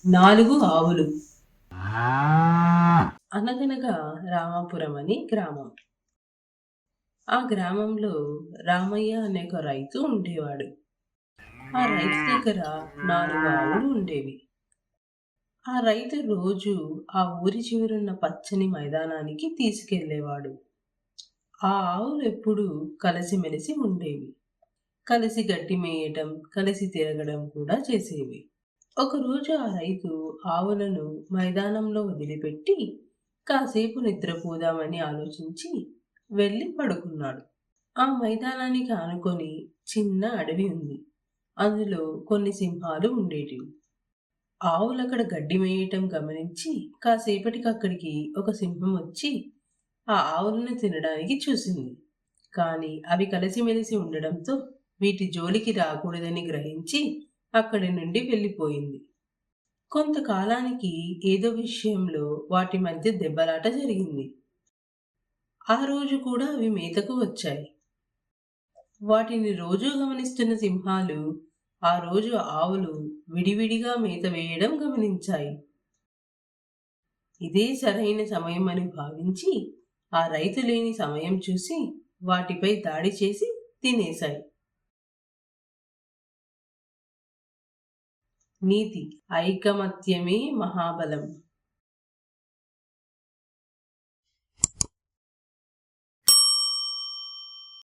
4 ఆవులు. అనగనగా రామాపురం అని గ్రామం. ఆ గ్రామంలో రామయ్య అనే ఒక రైతు ఉండేవాడు. ఆ రైతు దగ్గర 4 ఆవులు ఉండేవి. ఆ రైతు రోజు ఆ ఊరి చివరున్న పచ్చని మైదానానికి తీసుకెళ్ళేవాడు. ఆ ఆవులు ఎప్పుడూ కలిసిమెలిసి ఉండేవి. కలిసి గడ్డి మేయటం, కలిసి తిరగడం కూడా చేసేవి. ఒకరోజు ఆ రైతు ఆవులను మైదానంలో వదిలిపెట్టి కాసేపు నిద్రపోదామని ఆలోచించి వెళ్ళి పడుకున్నాడు. ఆ మైదానానికి ఆనుకొని చిన్న అడవి ఉంది. అందులో కొన్ని సింహాలు ఉండేటివి. ఆవులక్కడ గడ్డి మేయటం గమనించి కాసేపటికి అక్కడికి ఒక సింహం వచ్చి ఆ ఆవులను తినడానికి చూసింది. కానీ అవి కలిసిమెలిసి ఉండడంతో వీటి జోలికి రాకూడదని గ్రహించి అక్కడి నుండి వెళ్ళిపోయింది. కొంతకాలానికి ఏదో విషయంలో వాటి మధ్య దెబ్బలాట జరిగింది. ఆ రోజు కూడా అవి మేతకు వచ్చాయి. వాటిని రోజూ గమనిస్తున్న సింహాలు ఆ రోజు ఆవులు విడివిడిగా మేత వేయడం గమనించాయి. ఇదే సరైన సమయం అని భావించి ఆ రైతు లేని సమయం చూసి వాటిపై దాడి చేసి తినేశాయి. నీతి: ఐకమత్యమే మహాబలం.